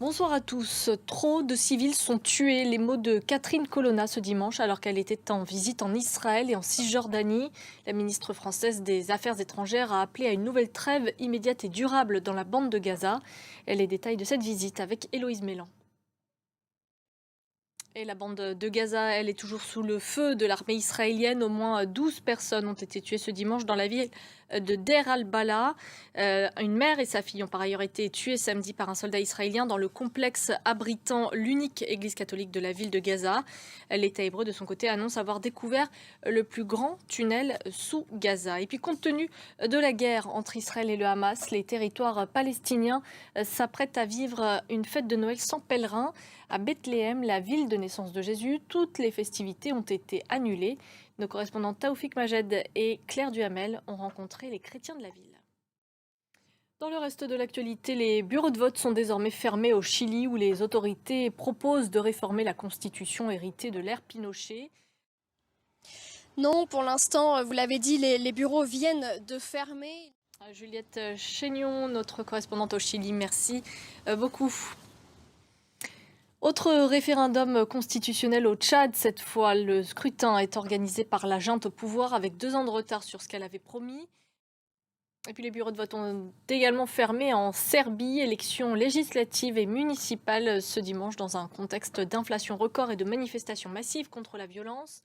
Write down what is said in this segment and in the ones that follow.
Bonsoir à tous. Trop de civils sont tués. Les mots de Catherine Colonna ce dimanche alors qu'elle était en visite en Israël et en Cisjordanie. La ministre française des Affaires étrangères a appelé à une nouvelle trêve immédiate et durable dans la bande de Gaza. Et les détails de cette visite avec Héloïse Mélan. Et la bande de Gaza, elle est toujours sous le feu de l'armée israélienne. Au moins 12 personnes ont été tuées ce dimanche dans la ville de Deir al-Balah. Une mère et sa fille ont par ailleurs été tuées samedi par un soldat israélien dans le complexe abritant l'unique église catholique de la ville de Gaza. L'État hébreu, de son côté, annonce avoir découvert le plus grand tunnel sous Gaza. Et puis, compte tenu de la guerre entre Israël et le Hamas, les territoires palestiniens s'apprêtent à vivre une fête de Noël sans pèlerins. À Bethléem, la ville de naissance de Jésus, toutes les festivités ont été annulées. Nos correspondants Taoufik Majed et Claire Duhamel ont rencontré les chrétiens de la ville. Dans le reste de l'actualité, les bureaux de vote sont désormais fermés au Chili où les autorités proposent de réformer la constitution héritée de l'ère Pinochet. Non, pour l'instant, vous l'avez dit, les bureaux viennent de fermer. Juliette Chénion, notre correspondante au Chili, merci beaucoup. Autre référendum constitutionnel au Tchad, cette fois le scrutin est organisé par la junte au pouvoir avec 2 ans de retard sur ce qu'elle avait promis. Et puis les bureaux de vote ont également fermé en Serbie, élections législatives et municipales ce dimanche dans un contexte d'inflation record et de manifestations massives contre la violence.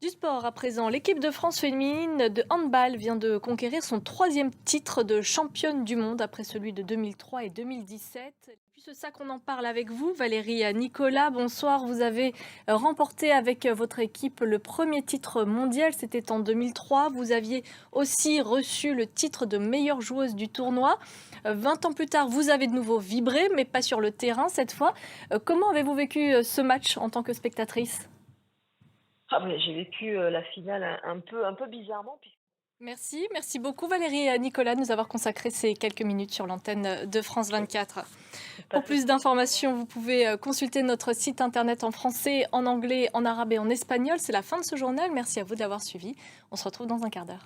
Du sport à présent, l'équipe de France féminine de handball vient de conquérir son 3e titre de championne du monde après celui de 2003 et 2017. Et puis c'est ça qu'on en parle avec vous, Valérie Nicolas. Bonsoir, vous avez remporté avec votre équipe le 1er titre mondial, c'était en 2003. Vous aviez aussi reçu le titre de meilleure joueuse du tournoi. 20 ans plus tard, vous avez de nouveau vibré, mais pas sur le terrain cette fois. Comment avez-vous vécu ce match en tant que spectatrice ? J'ai vécu la finale un peu bizarrement. Merci beaucoup Valérie Nicolas de nous avoir consacré ces quelques minutes sur l'antenne de France 24. Pour plus d'informations, vous pouvez consulter notre site internet en français, en anglais, en arabe et en espagnol. C'est la fin de ce journal. Merci à vous de l'avoir suivi. On se retrouve dans un quart d'heure.